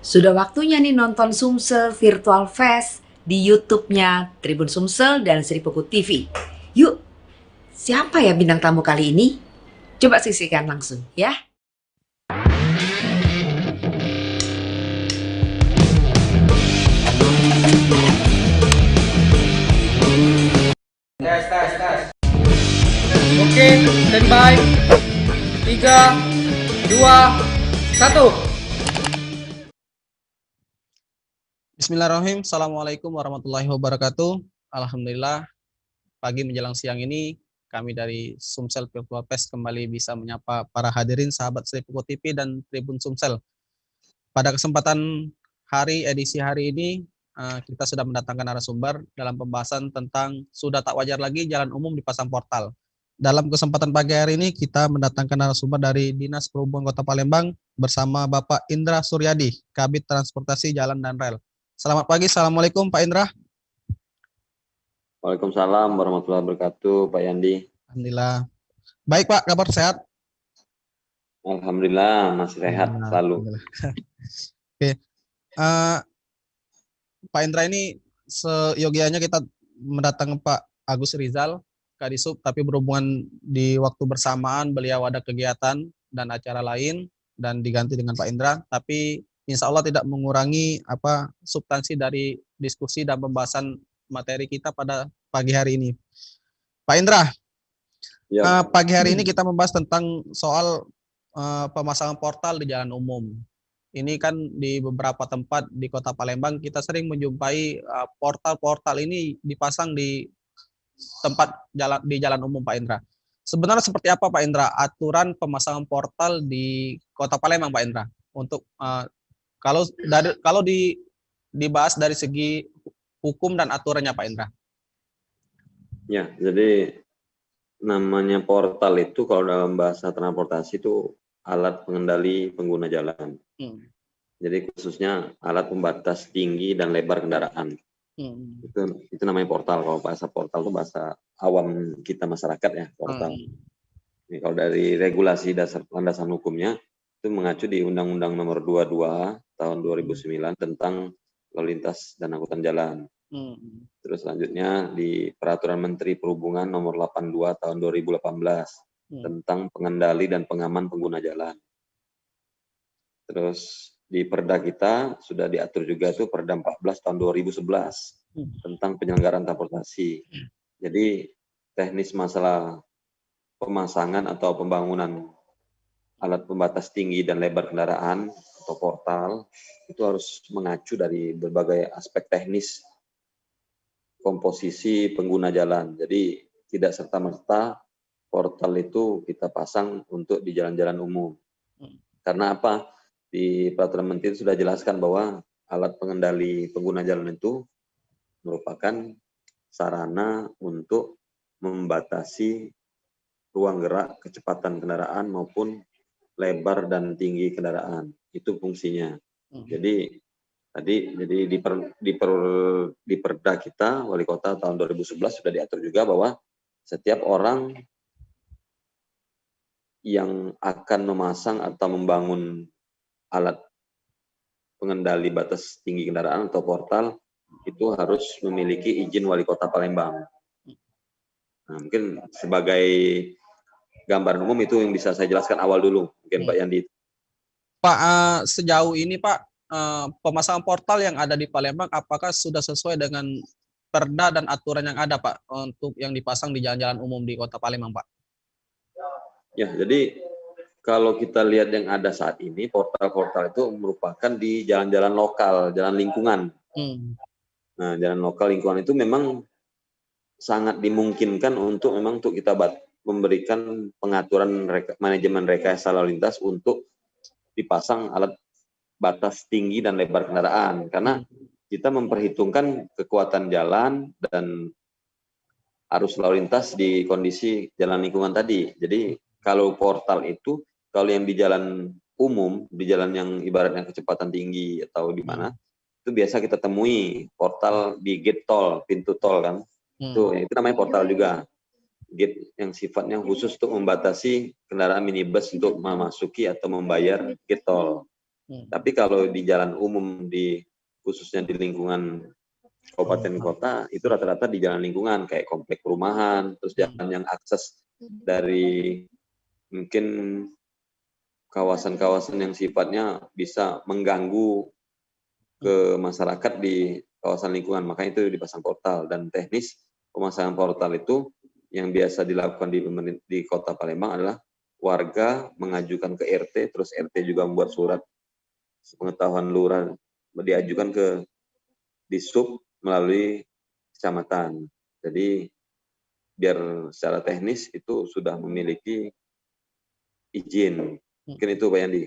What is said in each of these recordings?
Sudah waktunya nih nonton Sumsel Virtual Fest di YouTube-nya Tribun Sumsel dan Seripuku TV. Yuk, siapa ya bintang tamu kali ini? Coba sisihkan langsung ya. Tes, tes, tes. Oke, standby. 3, 2, 1. Bismillahirrahmanirrahim. Assalamualaikum warahmatullahi wabarakatuh. Alhamdulillah, pagi menjelang siang ini kami dari Sumsel Virtual Fest kembali bisa menyapa para hadirin sahabat Seripuku TV dan Tribun Sumsel. Pada kesempatan edisi hari ini, kita sudah mendatangkan narasumber dalam pembahasan tentang sudah tak wajar lagi jalan umum dipasang portal. Dalam kesempatan pagi hari ini kita mendatangkan narasumber dari Dinas Perhubungan Kota Palembang bersama Bapak Indra Suryadi, Kabid Transportasi Jalan dan Rel. Selamat pagi, Assalamualaikum Pak Indra. Waalaikumsalam warahmatullahi wabarakatuh, Pak Yandi. Alhamdulillah. Baik Pak, kabar sehat? Alhamdulillah masih sehat selalu. Oke, Pak Indra ini seyogianya kita mendatangkan Pak Agus Rizal, Kadisub, tapi berhubungan di waktu bersamaan beliau ada kegiatan dan acara lain dan diganti dengan Pak Indra, tapi insya Allah tidak mengurangi substansi dari diskusi dan pembahasan materi kita pada pagi hari ini. Pak Indra, Ya. pagi hari ini kita membahas tentang soal pemasangan portal di jalan umum. Ini kan di beberapa tempat di Kota Palembang kita sering menjumpai portal-portal ini dipasang di jalan umum, Pak Indra. Sebenarnya seperti apa Pak Indra aturan pemasangan portal di Kota Palembang, Pak Indra? Untuk kalau dibahas dari segi hukum dan aturannya, Pak Indra. Ya, jadi namanya portal itu kalau dalam bahasa transportasi itu alat pengendali pengguna jalan. Jadi khususnya alat pembatas tinggi dan lebar kendaraan. Itu namanya portal. Kalau bahasa portal itu bahasa awam kita masyarakat ya, portal. Ini kalau dari regulasi dasar landasan hukumnya itu mengacu di Undang-Undang Nomor 22 Tahun 2009 tentang lalu lintas dan angkutan jalan. Terus selanjutnya di Peraturan Menteri Perhubungan Nomor 82 Tahun 2018 tentang pengendali dan pengaman pengguna jalan. Terus di Perda kita sudah diatur juga itu Perda 14 Tahun 2011 tentang penyelenggaraan transportasi. Jadi teknis masalah pemasangan atau pembangunan alat pembatas tinggi dan lebar kendaraan atau portal itu harus mengacu dari berbagai aspek teknis komposisi pengguna jalan. Jadi tidak serta-merta portal itu kita pasang untuk di jalan-jalan umum. Karena apa? Di peraturan menteri sudah jelaskan bahwa alat pengendali pengguna jalan itu merupakan sarana untuk membatasi ruang gerak, kecepatan kendaraan maupun lebar dan tinggi kendaraan. Itu fungsinya. Jadi di Perda kita Wali Kota tahun 2011 sudah diatur juga bahwa setiap orang yang akan memasang atau membangun alat pengendali batas tinggi kendaraan atau portal itu harus memiliki izin Wali Kota Palembang. Nah, mungkin sebagai gambaran umum itu yang bisa saya jelaskan awal dulu, mungkin Pak Yandi. Pak, sejauh ini Pak, pemasangan portal yang ada di Palembang apakah sudah sesuai dengan perda dan aturan yang ada Pak untuk yang dipasang di jalan-jalan umum di Kota Palembang, Pak? Ya, jadi kalau kita lihat yang ada saat ini, portal-portal itu merupakan di jalan-jalan lokal, jalan lingkungan. Nah, jalan lokal lingkungan itu memang sangat dimungkinkan untuk kita memberikan pengaturan manajemen rekayasa lalu lintas untuk dipasang alat batas tinggi dan lebar kendaraan. Karena kita memperhitungkan kekuatan jalan dan arus lalu lintas di kondisi jalan lingkungan tadi. Jadi kalau portal itu, kalau yang di jalan umum, di jalan yang ibaratnya kecepatan tinggi atau di mana, itu biasa kita temui portal di gate tol, pintu tol kan. Itu namanya portal juga. Gate yang sifatnya khusus untuk membatasi kendaraan minibus untuk memasuki atau membayar gate tol. Tapi kalau di jalan umum khususnya di lingkungan kabupaten kota itu rata-rata di jalan lingkungan kayak komplek perumahan, terus jalan yang akses dari mungkin kawasan-kawasan yang sifatnya bisa mengganggu ke masyarakat di kawasan lingkungan, makanya itu dipasang portal. Dan teknis pemasangan portal itu yang biasa dilakukan di Kota Palembang adalah warga mengajukan ke RT, terus RT juga membuat surat pengetahuan lurah diajukan ke Disub melalui kecamatan. Jadi biar secara teknis itu sudah memiliki izin. Mungkin itu Pak Yandi.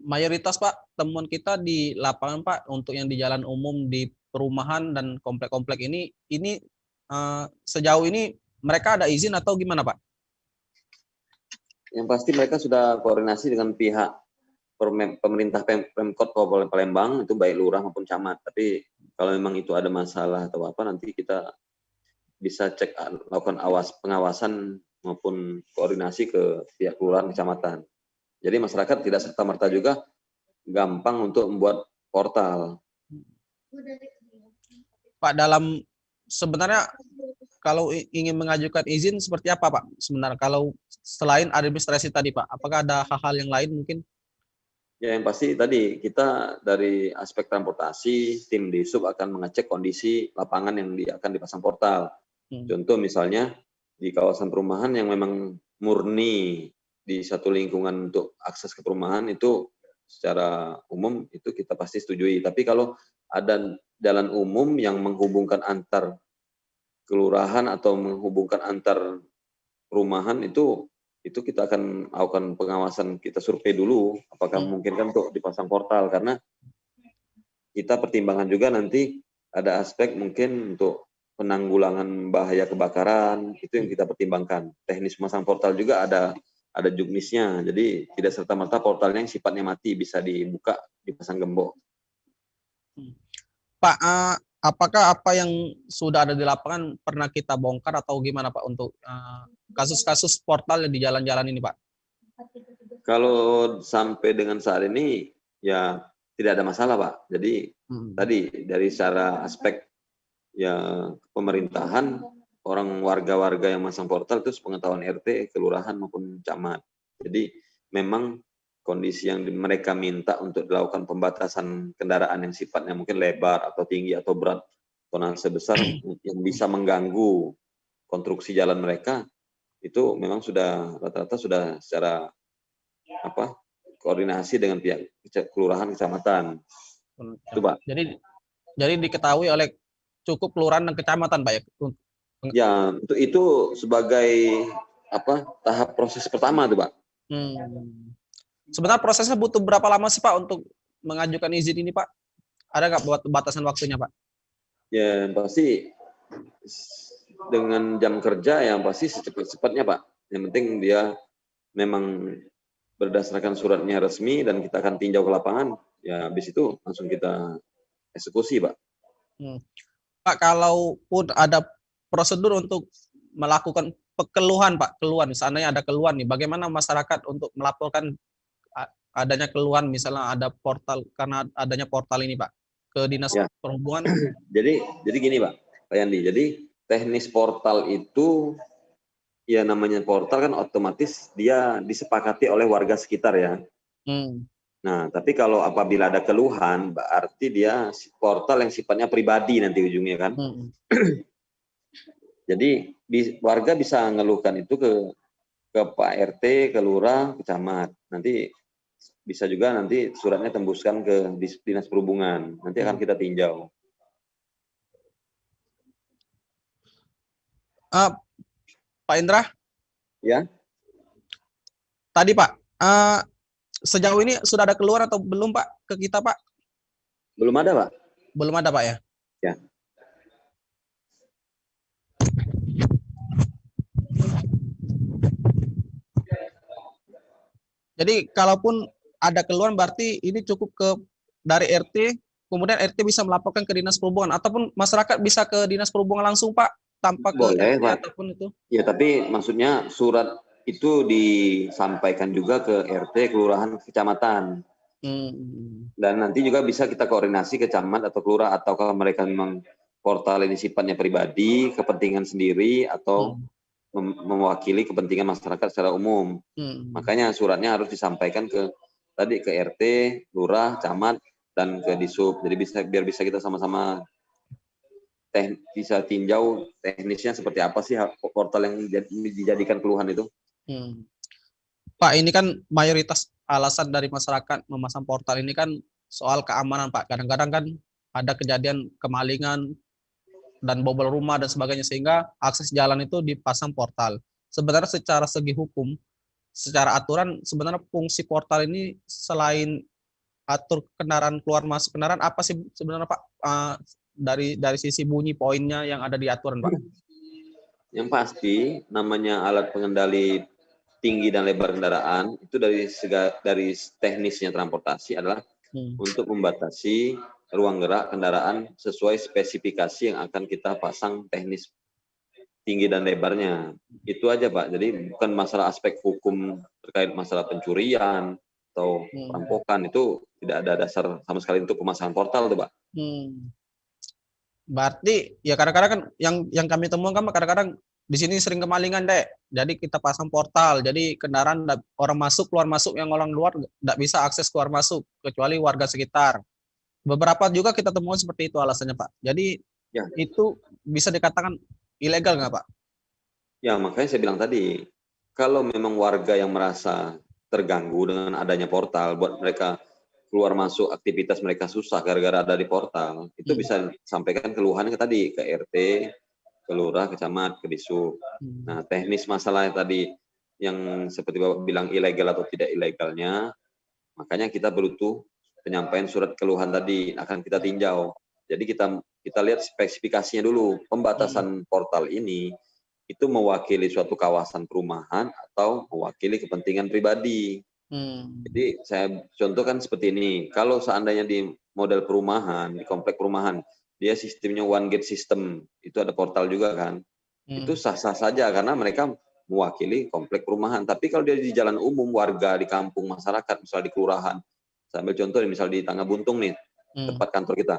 Mayoritas Pak temuan kita di lapangan Pak untuk yang di jalan umum di perumahan dan komplek-komplek ini sejauh ini mereka ada izin atau gimana Pak? Yang pasti mereka sudah koordinasi dengan pihak pemerintah Pemkot Kabupaten Palembang, itu baik lurah maupun camat. Tapi kalau memang itu ada masalah atau apa, nanti kita bisa cek, lakukan pengawasan maupun koordinasi ke pihak kelurahan kecamatan. Jadi masyarakat tidak serta-merta juga gampang untuk membuat portal. Pak, dalam sebenarnya kalau ingin mengajukan izin seperti apa Pak? Sebenarnya kalau selain administrasi tadi Pak, apakah ada hal-hal yang lain mungkin? Ya yang pasti tadi kita dari aspek transportasi, tim Disub akan mengecek kondisi lapangan yang akan dipasang portal. Contoh misalnya di kawasan perumahan yang memang murni di satu lingkungan untuk akses ke perumahan itu secara umum itu kita pasti setujui. Tapi kalau ada jalan umum yang menghubungkan antar kelurahan atau menghubungkan antar perumahan itu kita akan melakukan pengawasan, kita survei dulu apakah memungkinkan untuk dipasang portal, karena kita pertimbangan juga nanti ada aspek mungkin untuk penanggulangan bahaya kebakaran, itu yang kita pertimbangkan. Teknis memasang portal juga ada juknisnya, jadi tidak serta-merta portalnya yang sifatnya mati bisa dibuka, dipasang gembok. Pak, apakah apa yang sudah ada di lapangan pernah kita bongkar atau gimana Pak untuk kasus-kasus portal di jalan-jalan ini Pak? Kalau sampai dengan saat ini ya tidak ada masalah Pak. Jadi tadi dari secara aspek ya pemerintahan, orang warga-warga yang masang portal itu sepengetahuan RT, kelurahan maupun camat. Jadi memang kondisi yang mereka minta untuk dilakukan pembatasan kendaraan yang sifatnya mungkin lebar atau tinggi atau berat tonase besar yang bisa mengganggu konstruksi jalan mereka, itu memang sudah rata-rata sudah secara koordinasi dengan pihak kelurahan kecamatan. Itu Pak. Jadi diketahui oleh cukup kelurahan dan kecamatan Pak ya? Ya, itu sebagai tahap proses pertama tuh Pak. Sebenarnya prosesnya butuh berapa lama sih Pak untuk mengajukan izin ini Pak? Ada nggak buat batasan waktunya Pak? Ya pasti dengan jam kerja yang pasti secepat-cepatnya Pak. Yang penting dia memang berdasarkan suratnya resmi dan kita akan tinjau ke lapangan, ya habis itu langsung kita eksekusi Pak. Pak, kalaupun ada prosedur untuk melakukan keluhan Pak, seandainya ada keluhan nih, bagaimana masyarakat untuk melaporkan adanya keluhan, misalnya ada portal, karena adanya portal ini Pak, ke Dinas Perhubungan? Jadi gini Pak Yandi, jadi teknis portal itu, ya namanya portal kan otomatis dia disepakati oleh warga sekitar ya. Nah, tapi kalau apabila ada keluhan, berarti dia portal yang sifatnya pribadi nanti ujungnya kan. Jadi warga bisa ngeluhkan itu ke Pak RT, ke lurah, ke camat. Nanti bisa juga nanti suratnya tembuskan ke Dinas Perhubungan. Nanti akan kita tinjau. Pak Indra? Ya. Tadi Pak, sejauh ini sudah ada keluar atau belum Pak ke kita Pak? Belum ada Pak. Belum ada Pak ya? Ya. Jadi kalaupun ada keluhan berarti ini cukup dari RT, kemudian RT bisa melaporkan ke Dinas Perhubungan, ataupun masyarakat bisa ke Dinas Perhubungan langsung Pak, tanpa boleh, ke RT Pak. Ataupun itu. Ya, tapi maksudnya surat itu disampaikan juga ke RT, kelurahan, kecamatan. Dan nanti juga bisa kita koordinasi ke camat atau kelurah, atau kalau mereka memang portal ini sifatnya pribadi, kepentingan sendiri, atau mewakili kepentingan masyarakat secara umum. Makanya suratnya harus disampaikan ke RT, lurah, camat, dan ke Disub. Jadi biar bisa kita sama-sama bisa tinjau teknisnya seperti apa sih portal yang dijadikan keluhan itu. Pak, ini kan mayoritas alasan dari masyarakat memasang portal ini kan soal keamanan, Pak. Kadang-kadang kan ada kejadian kemalingan dan bobol rumah dan sebagainya, sehingga akses jalan itu dipasang portal. Sebenarnya secara segi hukum, secara aturan, sebenarnya fungsi portal ini selain atur kendaraan keluar masuk kendaraan, apa sih sebenarnya Pak, dari sisi bunyi poinnya yang ada di aturan, Pak? Yang pasti namanya alat pengendali tinggi dan lebar kendaraan itu dari teknisnya transportasi adalah untuk membatasi ruang gerak kendaraan sesuai spesifikasi yang akan kita pasang teknis tinggi dan lebarnya. Itu aja Pak. Jadi bukan masalah aspek hukum terkait masalah pencurian atau perampokan, itu tidak ada dasar sama sekali untuk pemasangan portal tuh Pak. Berarti ya kadang-kadang kan yang kami temukan kan kadang-kadang di sini sering kemalingan deh. Jadi kita pasang portal, jadi kendaraan orang masuk keluar masuk, yang orang luar nggak bisa akses keluar masuk kecuali warga sekitar. Beberapa juga kita temukan seperti itu alasannya Pak. Jadi ya, itu bisa dikatakan ilegal nggak Pak? Ya makanya saya bilang tadi, kalau memang warga yang merasa terganggu dengan adanya portal, buat mereka keluar masuk aktivitas mereka susah gara-gara ada di portal, itu bisa sampaikan keluhannya tadi ke RT, ke lurah, ke camat, ke Disub. Nah, teknis masalah tadi yang seperti Bapak bilang ilegal atau tidak ilegalnya, makanya kita butuh penyampaian surat keluhan tadi, akan kita tinjau. Jadi kita lihat spesifikasinya dulu. Pembatasan portal ini itu mewakili suatu kawasan perumahan atau mewakili kepentingan pribadi. Jadi saya contohkan seperti ini. Kalau seandainya di model perumahan, di komplek perumahan, dia sistemnya one gate system, itu ada portal juga kan, itu sah-sah saja karena mereka mewakili komplek perumahan. Tapi kalau dia di jalan umum, warga di kampung, masyarakat, misalnya di kelurahan, saya ambil contoh misal di Tangga Buntung nih, tempat kantor kita,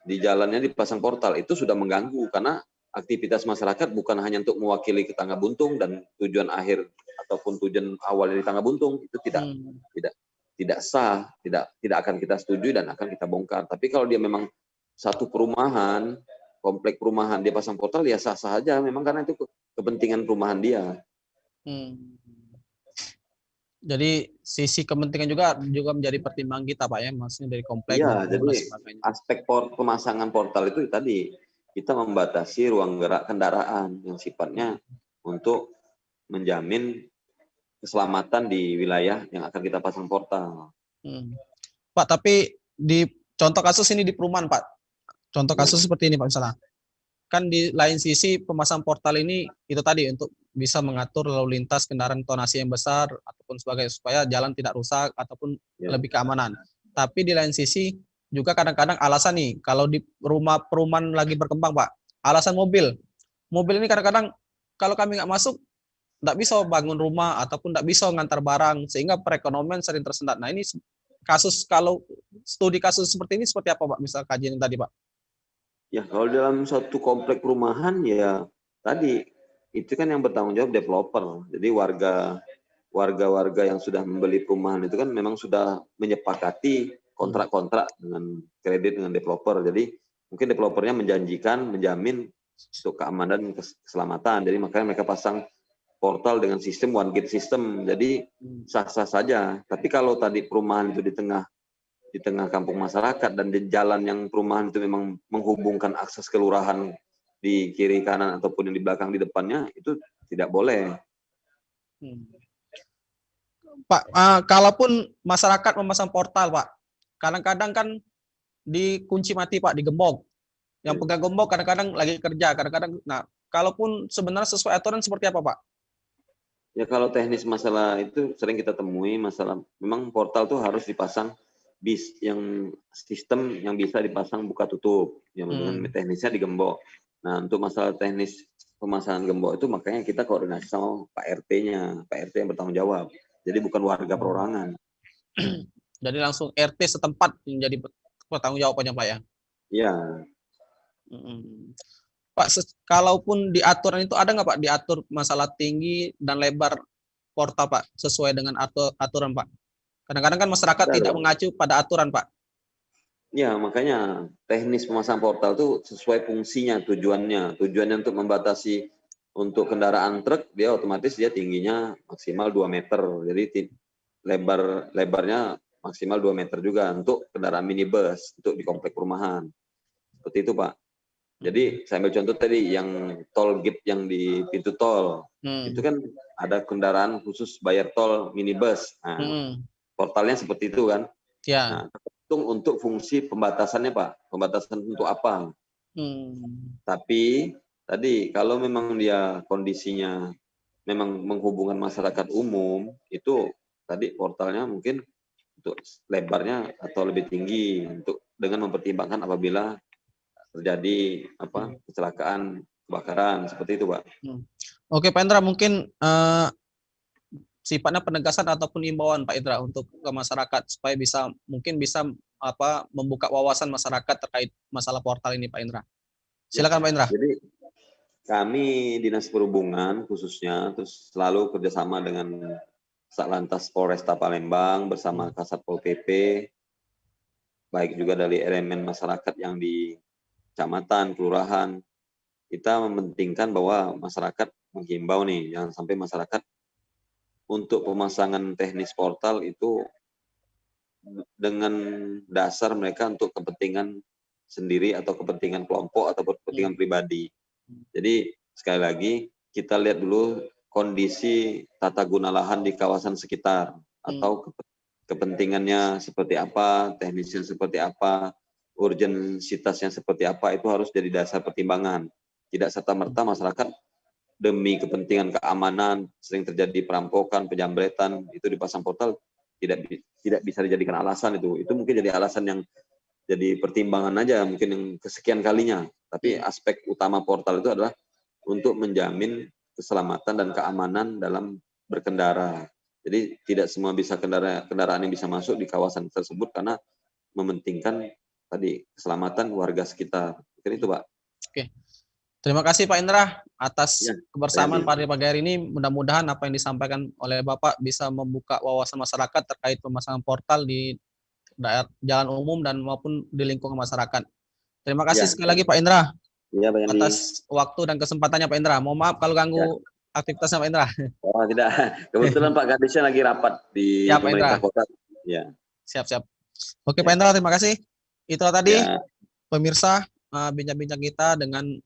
di jalannya dipasang portal, itu sudah mengganggu karena aktivitas masyarakat bukan hanya untuk mewakili ke Tangga Buntung dan tujuan akhir ataupun tujuan awal dari Tangga Buntung, itu tidak sah, tidak akan kita setujui dan akan kita bongkar. Tapi kalau dia memang satu perumahan, komplek perumahan, dia pasang portal, ya sah-sah aja memang karena itu kepentingan perumahan dia. Jadi sisi kepentingan juga menjadi pertimbangan kita Pak ya, maksudnya dari komplek. Iya, jadi aspek pemasangan portal itu tadi kita membatasi ruang gerak kendaraan yang sifatnya untuk menjamin keselamatan di wilayah yang akan kita pasang portal. Pak, tapi di contoh kasus ini di perumahan Pak, contoh kasus seperti ini Pak misalnya, kan di lain sisi pemasang portal ini itu tadi untuk bisa mengatur lalu lintas kendaraan tonase yang besar ataupun sebagainya supaya jalan tidak rusak ataupun lebih keamanan. Tapi di lain sisi juga kadang-kadang alasan nih, kalau di perumahan lagi berkembang Pak, alasan mobil ini kadang-kadang kalau kami nggak masuk nggak bisa bangun rumah ataupun nggak bisa ngantar barang, sehingga perekonomian sering tersendat. Nah ini kasus, kalau studi kasus seperti ini seperti apa Pak, misal kajian tadi Pak? Ya kalau dalam suatu komplek perumahan ya tadi itu kan yang bertanggung jawab developer. Jadi warga yang sudah membeli perumahan itu kan memang sudah menyepakati kontrak-kontrak dengan kredit dengan developer. Jadi mungkin developernya menjamin untuk keamanan dan keselamatan. Jadi makanya mereka pasang portal dengan sistem one gate system. Jadi sah-sah saja. Tapi kalau tadi perumahan itu di tengah kampung masyarakat dan di jalan yang perumahan itu memang menghubungkan akses kelurahan di kiri kanan ataupun yang di belakang di depannya, itu tidak boleh. Pak, kalaupun masyarakat memasang portal Pak, kadang-kadang kan dikunci mati Pak, digembok. Yang pegang gembok kadang-kadang lagi kerja, kadang-kadang. Nah, kalaupun sebenarnya sesuai aturan seperti apa Pak? Ya kalau teknis masalah itu sering kita temui masalah, memang portal tuh harus dipasang yang sistem yang bisa dipasang buka tutup, yang dengan teknisnya digembok. Nah untuk masalah teknis pemasangan gembok itu makanya kita koordinasi sama Pak RT-nya, Pak RT yang bertanggung jawab. Jadi bukan warga perorangan. Jadi langsung RT setempat yang jadi bertanggung jawabannya Pak ya? Iya. Pak, kalaupun di aturan itu ada nggak Pak diatur masalah tinggi dan lebar portal Pak sesuai dengan aturan Pak? Kadang-kadang kan masyarakat tidak mengacu pada aturan Pak. Ya, makanya teknis pemasangan portal itu sesuai fungsinya, tujuannya. Tujuannya untuk membatasi untuk kendaraan truk, dia otomatis dia tingginya maksimal 2 meter. Jadi lebarnya maksimal 2 meter juga untuk kendaraan minibus, untuk di komplek perumahan. Seperti itu Pak. Jadi saya ambil contoh tadi yang tol gate yang di pintu tol. Itu kan ada kendaraan khusus bayar tol minibus. Nah, portalnya seperti itu kan. Ya. Nah, untuk fungsi pembatasannya Pak, pembatasan untuk apa? Tapi tadi kalau memang dia kondisinya memang menghubungkan masyarakat umum, itu tadi portalnya mungkin untuk lebarnya atau lebih tinggi untuk dengan mempertimbangkan apabila terjadi kecelakaan, kebakaran seperti itu Pak. Oke Pak Indra, mungkin sifatnya penegasan ataupun imbauan Pak Indra untuk ke masyarakat supaya bisa membuka wawasan masyarakat terkait masalah portal ini Pak Indra. Silakan Pak Indra. Jadi kami Dinas Perhubungan khususnya terus selalu kerjasama dengan Satlantas Polresta Palembang bersama Kasatpol PP, baik juga dari elemen masyarakat yang di kecamatan, kelurahan. Kita mementingkan bahwa masyarakat menghimbau nih, jangan sampai masyarakat untuk pemasangan teknis portal itu dengan dasar mereka untuk kepentingan sendiri atau kepentingan kelompok atau kepentingan pribadi. Jadi sekali lagi kita lihat dulu kondisi tata guna lahan di kawasan sekitar atau kepentingannya seperti apa, teknisnya seperti apa, urgensitasnya seperti apa, itu harus jadi dasar pertimbangan. Tidak serta-merta masyarakat demi kepentingan keamanan sering terjadi perampokan, penjambretan, itu dipasang portal tidak bisa dijadikan alasan itu. Itu mungkin jadi alasan yang jadi pertimbangan aja mungkin yang kesekian kalinya. Tapi aspek utama portal itu adalah untuk menjamin keselamatan dan keamanan dalam berkendara. Jadi tidak semua bisa kendaraan yang bisa masuk di kawasan tersebut karena mementingkan tadi keselamatan warga sekitar. Mungkin itu Pak. Oke. Terima kasih Pak Indra atas kebersamaan pada pagi hari ini. Mudah-mudahan apa yang disampaikan oleh Bapak bisa membuka wawasan masyarakat terkait pemasangan portal di daerah jalan umum dan maupun di lingkungan masyarakat. Terima kasih sekali lagi Pak Indra atas waktu dan kesempatannya Pak Indra. Mohon maaf kalau ganggu aktivitasnya Pak Indra. Oh tidak, kebetulan Pak Kadisnya lagi rapat di pemerintah kota. Ya. Siap. Oke Pak Indra, terima kasih. Itulah tadi pemirsa bincang-bincang kita dengan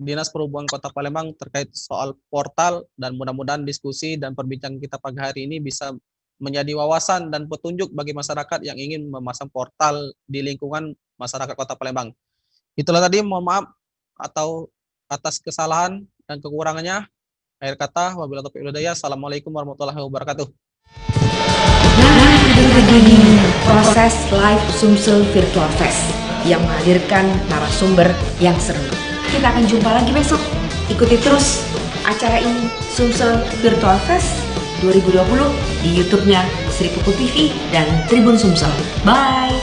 Dinas Perhubungan Kota Palembang terkait soal portal, dan mudah-mudahan diskusi dan perbincangan kita pagi hari ini bisa menjadi wawasan dan petunjuk bagi masyarakat yang ingin memasang portal di lingkungan masyarakat Kota Palembang. Itulah tadi, mohon maaf atau atas kesalahan dan kekurangannya. Akhir kata, wabillahi taufiq wal hidayah. Assalamualaikum warahmatullahi wabarakatuh. Nah, itu tadi proses live Sumsel Virtual Fest yang menghadirkan narasumber yang seru. Kita akan jumpa lagi besok. Ikuti terus acara ini, Sumsel Virtual Fest 2020 di YouTube-nya Sri Puku TV dan Tribun Sumsel. Bye!